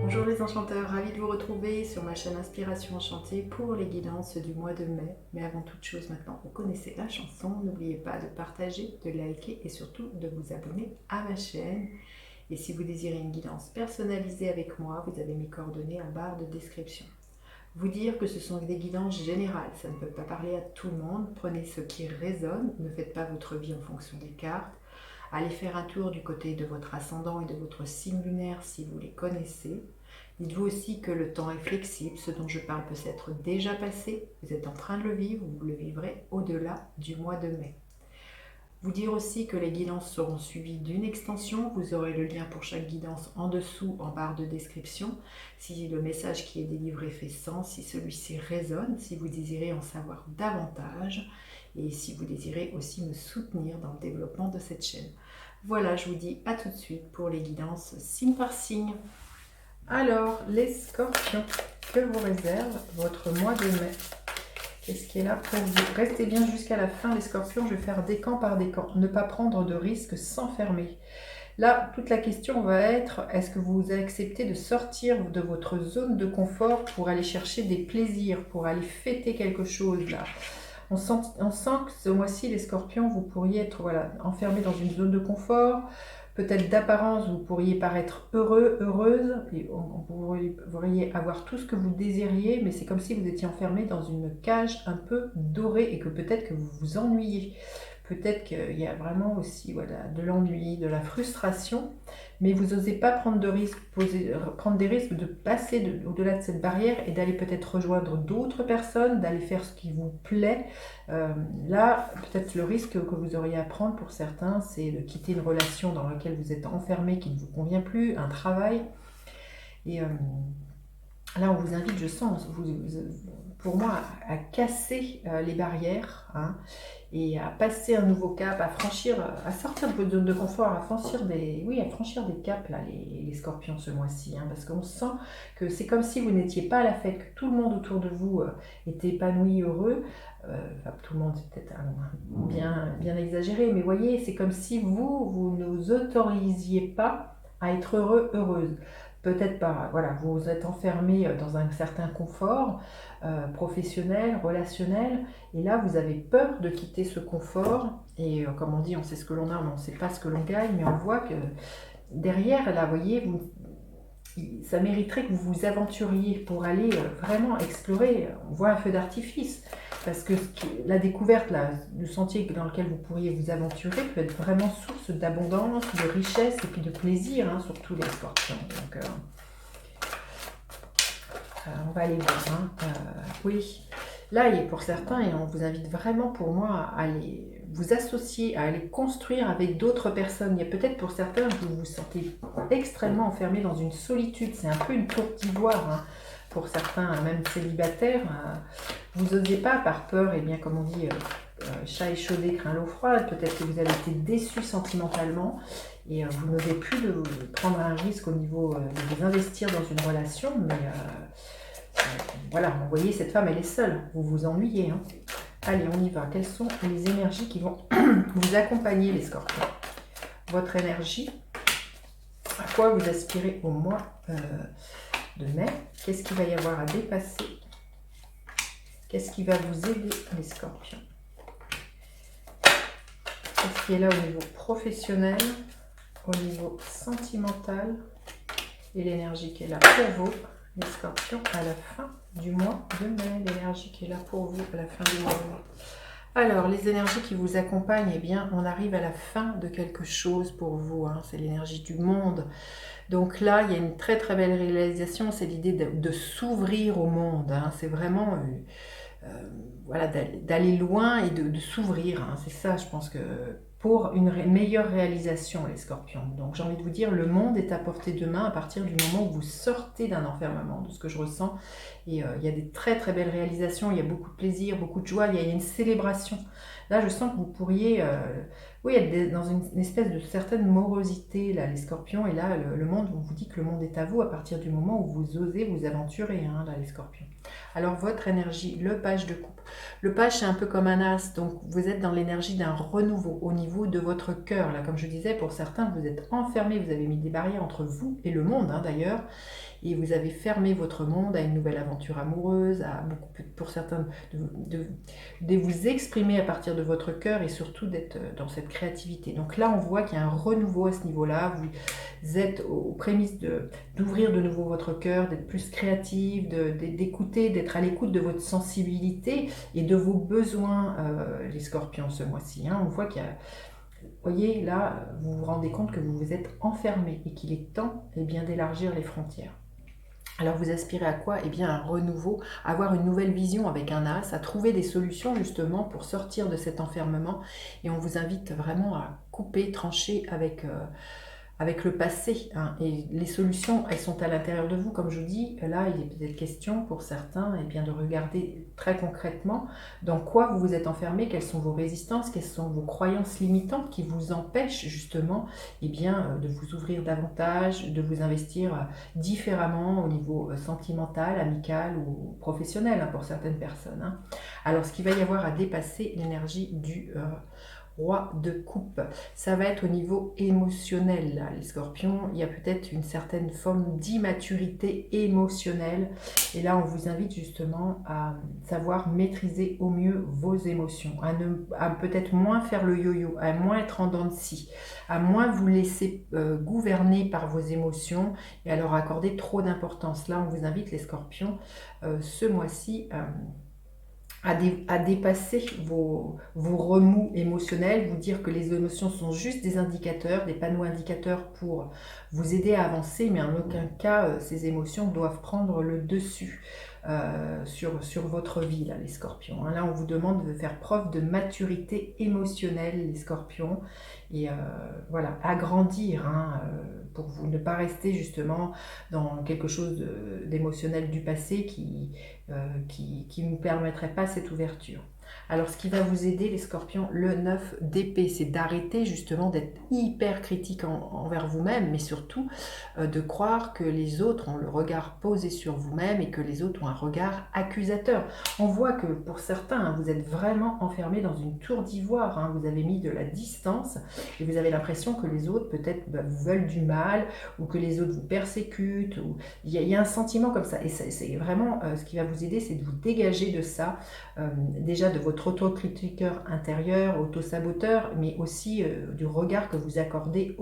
Bonjour les enchanteurs, ravi de vous retrouver sur ma chaîne Inspiration Enchantée pour les guidances du mois de mai. Mais avant toute chose, maintenant vous connaissez la chanson, n'oubliez pas de partager, de liker et surtout de vous abonner à ma chaîne. Et si vous désirez une guidance personnalisée avec moi, vous avez mes coordonnées en barre de description. Vous dire que ce sont des guidances générales, ça ne peut pas parler à tout le monde, prenez ce qui résonne, ne faites pas votre vie en fonction des cartes. Allez faire un tour du côté de votre ascendant et de votre signe lunaire si vous les connaissez. Dites-vous aussi que le temps est flexible, ce dont je parle peut s'être déjà passé, vous êtes en train de le vivre, vous le vivrez au-delà du mois de mai. Vous dire aussi que les guidances seront suivies d'une extension, vous aurez le lien pour chaque guidance en dessous en barre de description, si le message qui est délivré fait sens, si celui-ci résonne, si vous désirez en savoir davantage et si vous désirez aussi me soutenir dans le développement de cette chaîne. Voilà, je vous dis à tout de suite pour les guidances signe par signe. Alors, les scorpions, que vous réserve votre mois de mai? Qu'est-ce qui est là pour vous? Restez bien jusqu'à la fin, les scorpions. Je vais faire décan par décan. Ne pas prendre de risques, s'enfermer. Là, toute la question va être, est-ce que vous acceptez de sortir de votre zone de confort pour aller chercher des plaisirs, pour aller fêter quelque chose là? On sent que ce mois-ci, les scorpions, vous pourriez être enfermés dans une zone de confort. Peut-être d'apparence, vous pourriez paraître heureux, heureuse, et vous pourriez avoir tout ce que vous désiriez, mais c'est comme si vous étiez enfermé dans une cage un peu dorée et que peut-être que vous vous ennuyez. Peut-être qu'il y a vraiment aussi de l'ennui, de la frustration, mais vous n'osez pas prendre de risques, prendre des risques de passer au-delà de cette barrière et d'aller peut-être rejoindre d'autres personnes, d'aller faire ce qui vous plaît. Là, peut-être le risque que vous auriez à prendre pour certains, c'est de quitter une relation dans laquelle vous êtes enfermé, qui ne vous convient plus, un travail. Et là, on vous invite, je sens, pour moi, à casser les barrières, hein, et à passer un nouveau cap, à franchir, à sortir de votre zone de confort, à franchir des caps, là, les scorpions, ce mois-ci, hein, parce qu'on sent que c'est comme si vous n'étiez pas à la fête, que tout le monde autour de vous était épanoui, heureux. Enfin, tout le monde, c'est peut-être bien exagéré, mais voyez, c'est comme si vous ne vous autorisiez pas à être heureux, heureuse. Peut-être pas, voilà, vous êtes enfermé dans un certain confort professionnel, relationnel, et là vous avez peur de quitter ce confort, et comme on dit, on sait ce que l'on a, mais on ne sait pas ce que l'on gagne, mais on voit que derrière, là, vous voyez, ça mériterait que vous vous aventuriez pour aller vraiment explorer, on voit un feu d'artifice, parce que la découverte, là, du sentier dans lequel vous pourriez vous aventurer peut être vraiment source d'abondance, de richesse et puis de plaisir, hein, surtout les scorpions. Donc, on va aller voir. Hein. Oui, là, et pour certains, et on vous invite vraiment pour moi à aller vous associer, à aller construire avec d'autres personnes. Il y a peut-être pour certains, vous vous sentez extrêmement enfermé dans une solitude. C'est un peu une tour d'ivoire, hein. Pour certains, même célibataires, vous n'osez pas par peur, et bien comme on dit, chat échaudé craint l'eau froide. Peut-être que vous avez été déçu sentimentalement et vous n'osez plus de prendre un risque au niveau de vous investir dans une relation, mais voilà, vous voyez, cette femme, elle est seule, vous vous ennuyez. Hein. Allez, on y va. Quelles sont les énergies qui vont vous accompagner, les scorpions? Votre énergie, à quoi vous aspirez au mois de mai? Qu'est-ce qu'il va y avoir à dépasser? Qu'est-ce qui va vous aider, les scorpions? Qu'est-ce qui est là au niveau professionnel, au niveau sentimental, et l'énergie qui est là pour vous, les scorpions, à la fin du mois de mai? L'énergie qui est là pour vous à la fin du mois de mai. Alors, les énergies qui vous accompagnent, eh bien, on arrive à la fin de quelque chose pour vous, hein, c'est l'énergie du monde. Donc là, il y a une très très belle réalisation, c'est l'idée de s'ouvrir au monde, hein, c'est vraiment voilà, d'aller loin et de s'ouvrir, hein, c'est ça, je pense que pour une meilleure réalisation, les scorpions. Donc j'ai envie de vous dire, le monde est à portée de main à partir du moment où vous sortez d'un enfermement, de ce que je ressens. Et il y a des très très belles réalisations, il y a beaucoup de plaisir, beaucoup de joie, il y a une célébration. Là, je sens que vous pourriez oui, être dans une espèce de certaine morosité, là, les scorpions. Et là, le monde, on vous dit que le monde est à vous à partir du moment où vous osez vous aventurer, hein, là, les scorpions. Alors, votre énergie, le page de coupe. Le page, c'est un peu comme un as, donc vous êtes dans l'énergie d'un renouveau au niveau de votre cœur. Là, comme je disais, pour certains, vous êtes enfermés, vous avez mis des barrières entre vous et le monde, hein, d'ailleurs. et vous avez fermé votre monde à une nouvelle aventure amoureuse, à beaucoup pour certains de vous exprimer à partir de votre cœur et surtout d'être dans cette créativité. Donc là, on voit qu'il y a un renouveau à ce niveau-là. Vous êtes aux prémices d'ouvrir de nouveau votre cœur, d'être plus créative, d'écouter, d'être à l'écoute de votre sensibilité et de vos besoins, les scorpions, ce mois-ci. Hein. On voit qu'il y a... Vous voyez, là, vous vous rendez compte que vous vous êtes enfermé et qu'il est temps bien, d'élargir les frontières. Alors vous aspirez à quoi? Eh bien un renouveau, à avoir une nouvelle vision avec un as, à trouver des solutions justement pour sortir de cet enfermement. Et on vous invite vraiment à couper, trancher avec le passé. Hein. Et les solutions, elles sont à l'intérieur de vous. Comme je vous dis, là, il est peut-être question pour certains bien, de regarder très concrètement dans quoi vous vous êtes enfermé, quelles sont vos résistances, quelles sont vos croyances limitantes qui vous empêchent justement bien, de vous ouvrir davantage, de vous investir différemment au niveau sentimental, amical ou professionnel hein, pour certaines personnes. Hein. Alors, ce qu'il va y avoir à dépasser, l'énergie du... Roi de coupe, ça va être au niveau émotionnel là, les scorpions, il y a peut-être une certaine forme d'immaturité émotionnelle et là on vous invite justement à savoir maîtriser au mieux vos émotions, à peut-être moins faire le yo-yo, à moins être en dents de scie, à moins vous laisser gouverner par vos émotions et à leur accorder trop d'importance. Là on vous invite les scorpions ce mois-ci à dépasser vos remous émotionnels, vous dire que les émotions sont juste des indicateurs, des panneaux indicateurs pour vous aider à avancer, mais en aucun cas ces émotions doivent prendre le dessus sur votre vie, là, les scorpions. Là, on vous demande de faire preuve de maturité émotionnelle, les scorpions, et voilà, agrandir pour vous ne pas rester justement dans quelque chose d'émotionnel du passé qui ne permettrait pas cette ouverture. Alors ce qui va vous aider les scorpions, le 9 d'épée, c'est d'arrêter justement d'être hyper critique envers vous-même, mais surtout de croire que les autres ont le regard posé sur vous-même et que les autres ont un regard accusateur. On voit que pour certains, vous êtes vraiment enfermés dans une tour d'ivoire, vous avez mis de la distance et vous avez l'impression que les autres peut-être vous veulent du mal ou que les autres vous persécutent. Ou... Il y a un sentiment comme ça et c'est vraiment ce qui va vous aider, c'est de vous dégager de ça, déjà de votre autocritiqueur intérieur, auto-saboteur, mais aussi du regard que vous accordez,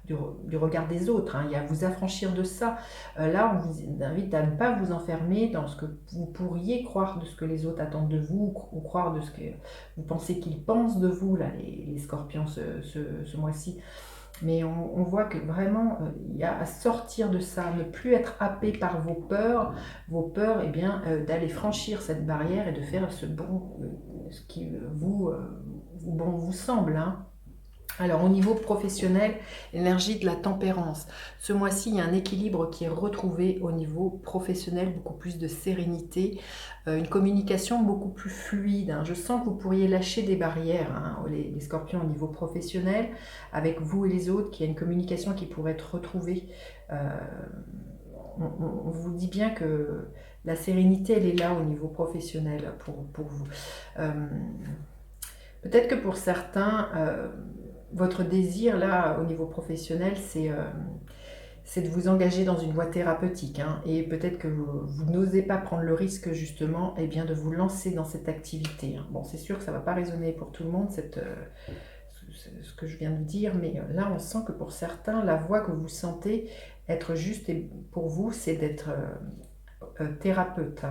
du regard des autres, et à vous affranchir de ça. Là, on vous invite à ne pas vous enfermer dans ce que vous pourriez croire de ce que les autres attendent de vous, ou croire de ce que vous pensez qu'ils pensent de vous, là, les scorpions, ce mois-ci. Mais on voit que vraiment, il y a à sortir de ça, ne plus être happé par vos peurs, d'aller franchir cette barrière et de faire ce qui vous semble. Alors au niveau professionnel, l'énergie de la tempérance. Ce mois-ci, il y a un équilibre qui est retrouvé au niveau professionnel, beaucoup plus de sérénité, une communication beaucoup plus fluide. Je sens que vous pourriez lâcher des barrières, les scorpions au niveau professionnel, avec vous et les autres, qu'il y a une communication qui pourrait être retrouvée. On vous dit bien que la sérénité, elle est là au niveau professionnel pour vous. Peut-être que pour certains... votre désir là au niveau professionnel c'est de vous engager dans une voie thérapeutique et peut-être que vous n'osez pas prendre le risque justement de vous lancer dans cette activité. Bon, c'est sûr que ça ne va pas résonner pour tout le monde ce que je viens de dire, mais là on sent que pour certains la voie que vous sentez être juste pour vous c'est d'être thérapeute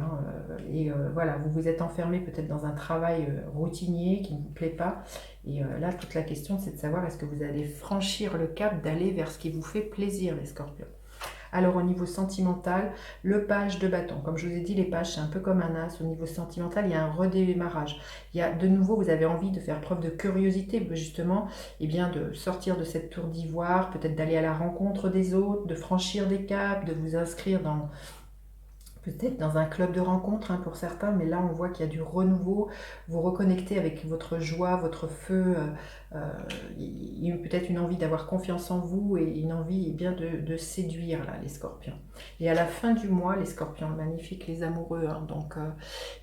voilà, vous vous êtes enfermé peut-être dans un travail routinier qui ne vous plaît pas et là toute la question c'est de savoir est-ce que vous allez franchir le cap d'aller vers ce qui vous fait plaisir les scorpions. Alors au niveau sentimental, le page de bâton, comme je vous ai dit les pages c'est un peu comme un as, au niveau sentimental il y a un redémarrage, il y a de nouveau vous avez envie de faire preuve de curiosité justement, de sortir de cette tour d'ivoire, peut-être d'aller à la rencontre des autres, de franchir des caps, de vous inscrire peut-être dans un club de rencontres pour certains, mais là on voit qu'il y a du renouveau, vous reconnectez avec votre joie, votre feu, il y a peut-être une envie d'avoir confiance en vous et une envie de séduire là, les scorpions. Et à la fin du mois, les scorpions, magnifiques les amoureux, donc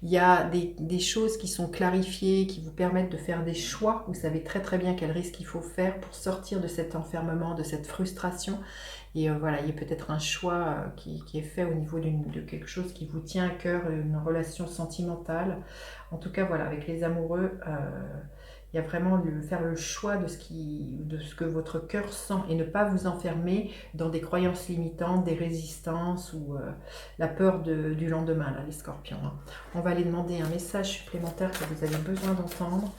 il y a des choses qui sont clarifiées, qui vous permettent de faire des choix, vous savez très très bien quel risque il faut faire pour sortir de cet enfermement, de cette frustration, Et voilà, il y a peut-être un choix qui est fait au niveau de quelque chose qui vous tient à cœur, une relation sentimentale. En tout cas, voilà, avec les amoureux, il y a vraiment faire le choix de de ce que votre cœur sent et ne pas vous enfermer dans des croyances limitantes, des résistances ou la peur du lendemain, là, les scorpions. Hein. On va aller demander un message supplémentaire que vous avez besoin d'entendre.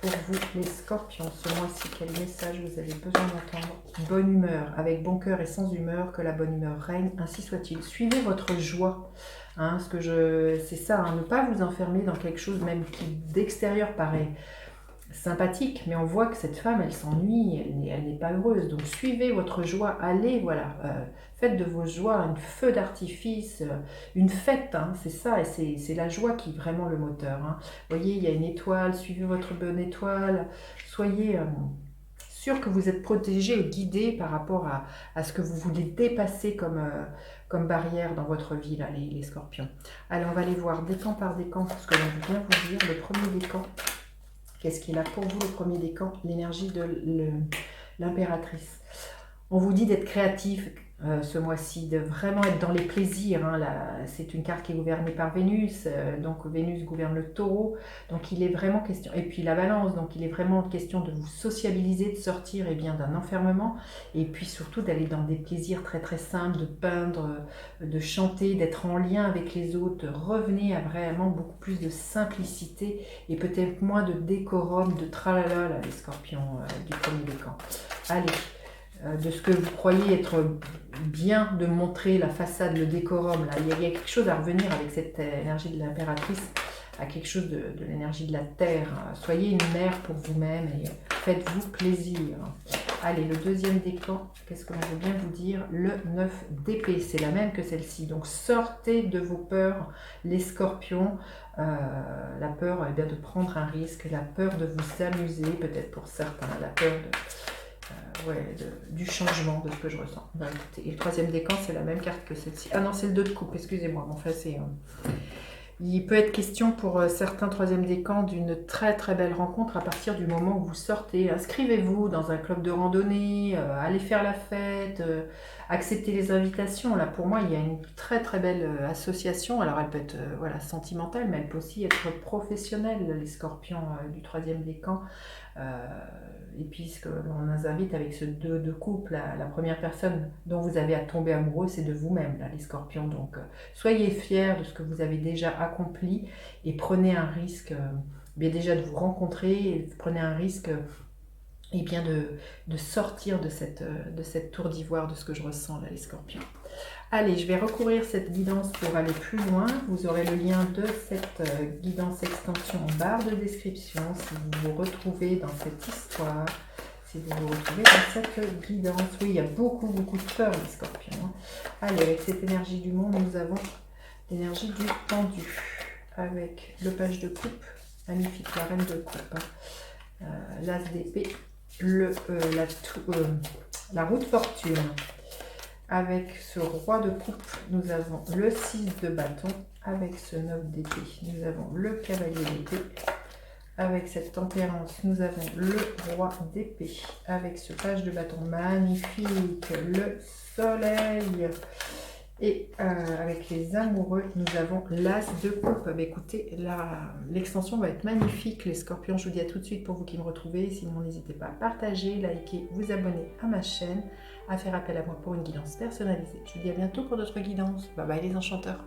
Pour vous, les scorpions, ce mois-ci, quel message vous avez besoin d'entendre? Bonne humeur, avec bon cœur et sans humeur, que la bonne humeur règne, ainsi soit-il. Suivez votre joie. Hein, c'est ça, hein, ne pas vous enfermer dans quelque chose même qui d'extérieur paraît sympathique, mais on voit que cette femme, elle s'ennuie, elle n'est pas heureuse. Donc suivez votre joie, allez, voilà, faites de vos joies un feu d'artifice, une fête, hein, c'est ça, et c'est la joie qui est vraiment le moteur. Hein. Vous voyez, il y a une étoile, suivez votre bonne étoile, soyez sûr que vous êtes protégé et guidé par rapport à ce que vous voulez dépasser comme barrière dans votre vie, là, les scorpions. Allez, on va aller voir décan par décan, ce que l'on veut bien vous dire. Le premier décan, qu'est-ce qu'il a pour vous, le premier décan? L'énergie de l'impératrice. On vous dit d'être créatif ce mois-ci, de vraiment être dans les plaisirs. Hein. C'est une carte qui est gouvernée par Vénus, donc Vénus gouverne le taureau. Donc il est vraiment question, et puis la balance, donc il est vraiment question de vous sociabiliser, de sortir d'un enfermement, et puis surtout d'aller dans des plaisirs très très simples, de peindre, de chanter, d'être en lien avec les autres. Revenez à vraiment beaucoup plus de simplicité et peut-être moins de décorum, de tralala, là, les scorpions du premier décan. Allez, de ce que vous croyez être bien, de montrer la façade, le décorum. Là. Il y a quelque chose à revenir avec cette énergie de l'impératrice, à quelque chose de l'énergie de la terre. Soyez une mère pour vous-même et faites-vous plaisir. Allez, le deuxième décan, qu'est-ce que l'on veut bien vous dire? Le 9 d'épée, c'est la même que celle-ci. Donc sortez de vos peurs, les scorpions. La peur bien, de prendre un risque, la peur de vous amuser, peut-être pour certains, la peur du changement, de ce que je ressens. Ben, écoutez, et le troisième décan, c'est la même carte que celle-ci. Ah non, c'est le 2 de coupe, excusez-moi. Enfin, il peut être question pour certains troisième décan d'une très très belle rencontre à partir du moment où vous sortez. Inscrivez-vous dans un club de randonnée, allez faire la fête, acceptez les invitations. Là, pour moi, il y a une très très belle association. Alors, elle peut être voilà, sentimentale, mais elle peut aussi être professionnelle, les scorpions du troisième décan. Et puis, ce qu'on nous invite avec ce 2 de couple, la première personne dont vous avez à tomber amoureux, c'est de vous-même, là, les scorpions. Donc, soyez fiers de ce que vous avez déjà accompli et prenez un risque, bien déjà de vous rencontrer, et prenez un risque et bien de sortir de cette tour d'ivoire, de ce que je ressens là, les scorpions. Allez, je vais recouvrir cette guidance pour aller plus loin. Vous aurez le lien de cette guidance extension en barre de description si vous vous retrouvez dans cette histoire, si vous vous retrouvez dans cette guidance. Oui, il y a beaucoup de peur, les scorpions. Hein. Allez, avec cette énergie du monde, nous avons l'énergie du pendu. Avec le page de coupe, magnifique, la reine de coupe, hein. L'as d'épée, la roue de fortune. Avec ce roi de coupe, nous avons le 6 de bâton. Avec ce 9 d'épée, nous avons le cavalier d'épée. Avec cette tempérance, nous avons le roi d'épée. Avec ce page de bâton magnifique, le soleil. Et avec les amoureux, nous avons l'as de coupe. Bah, écoutez, l'extension va être magnifique, les scorpions. Je vous dis à tout de suite pour vous qui me retrouvez. Sinon, n'hésitez pas à partager, liker, vous abonner à ma chaîne, à faire appel à moi pour une guidance personnalisée. Je vous dis à bientôt pour d'autres guidances. Bye bye les enchanteurs.